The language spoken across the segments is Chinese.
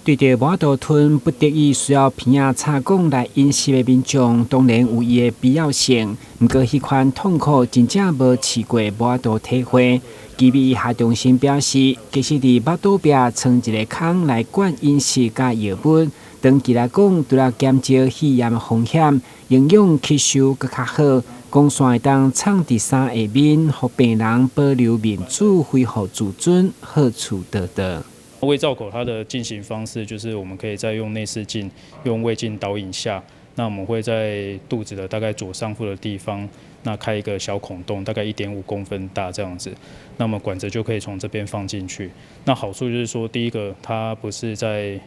对着无多吞不得已需要鼻仔插管来饮食的民众，当然有伊的必要性。不过，迄款痛苦真正无试过无多体会。基比医学中心表示，其实伫腹肚壁藏一个孔来灌饮食甲药物，长期来讲，除了减少肺炎的风险，营养吸收更较好。讲线会当藏伫衫下面，互病人保留面子，恢复自尊，好处多多。胃造口它的进行方式就是我们可以再用内视镜用胃镜导引下，那我们会在肚子的大概左上腹的地方，那开一个小孔洞，大概1.5公分大这样子，那么管子就可以从这边放进去。那好处就是说，第一个它不是在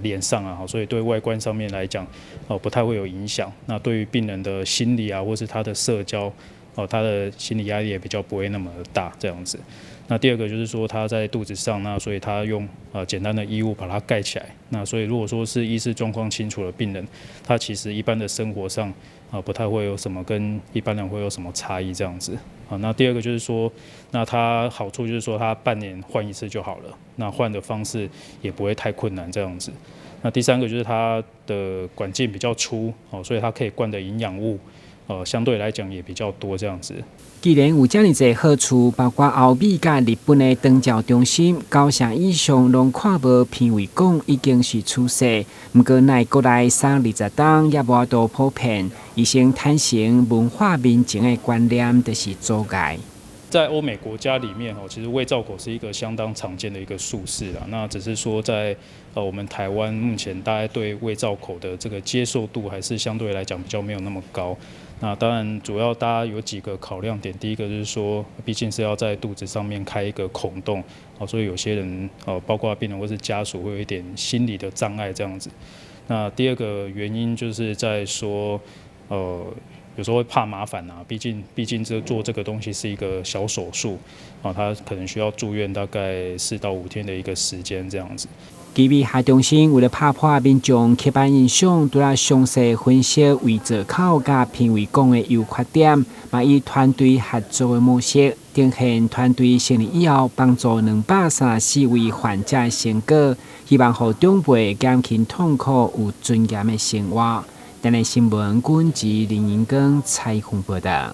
脸上啊，所以对外观上面来讲，不太会有影响。那对于病人的心理啊，或是他的社交，他的心理压力也比较不会那么大这样子。那第二个就是说，他在肚子上，那所以他用简单的衣物把它盖起来。那所以如果说是医师状况清楚的病人，他其实一般的生活上不太会有什么跟一般人会有什么差异这样子。那第二个就是说，那它好处就是说，它半年换一次就好了。那换的方式也不会太困难这样子。那第三个就是它的管径比较粗，所以它可以灌的营养物。相对来讲也比较多这样子。既然有这么多好处，包括欧美甲日本的长照中心9成以上拢看无偏胃管已经是趋势。不过，乃国内30档也无多普遍，医生坦诚文化民情的观念就是阻碍。在欧美国家里面，其实胃造口是一个相当常见的一个术式啦。那只是说在我们台湾目前大概对胃造口的这个接受度还是相对来讲比较没有那么高。那当然，主要大家有几个考量点，第一个就是说，毕竟是要在肚子上面开一个孔洞，所以有些人包括病人或是家属会有一点心理的障碍这样子。那第二个原因就是在说，有时候会怕麻烦啊，毕竟做这个东西是一个小手术，它可能需要住院大概4到5天的一个时间这样子。基比海中心为了打破民众刻板印象，除了详细分析胃造口甲偏胃管的优缺点，嘛以团队合作的模式，呈现团队成立以后帮助234位患者的成果，希望让长辈减轻痛苦、有尊严的生活。台南新闻军及林英光采访报道。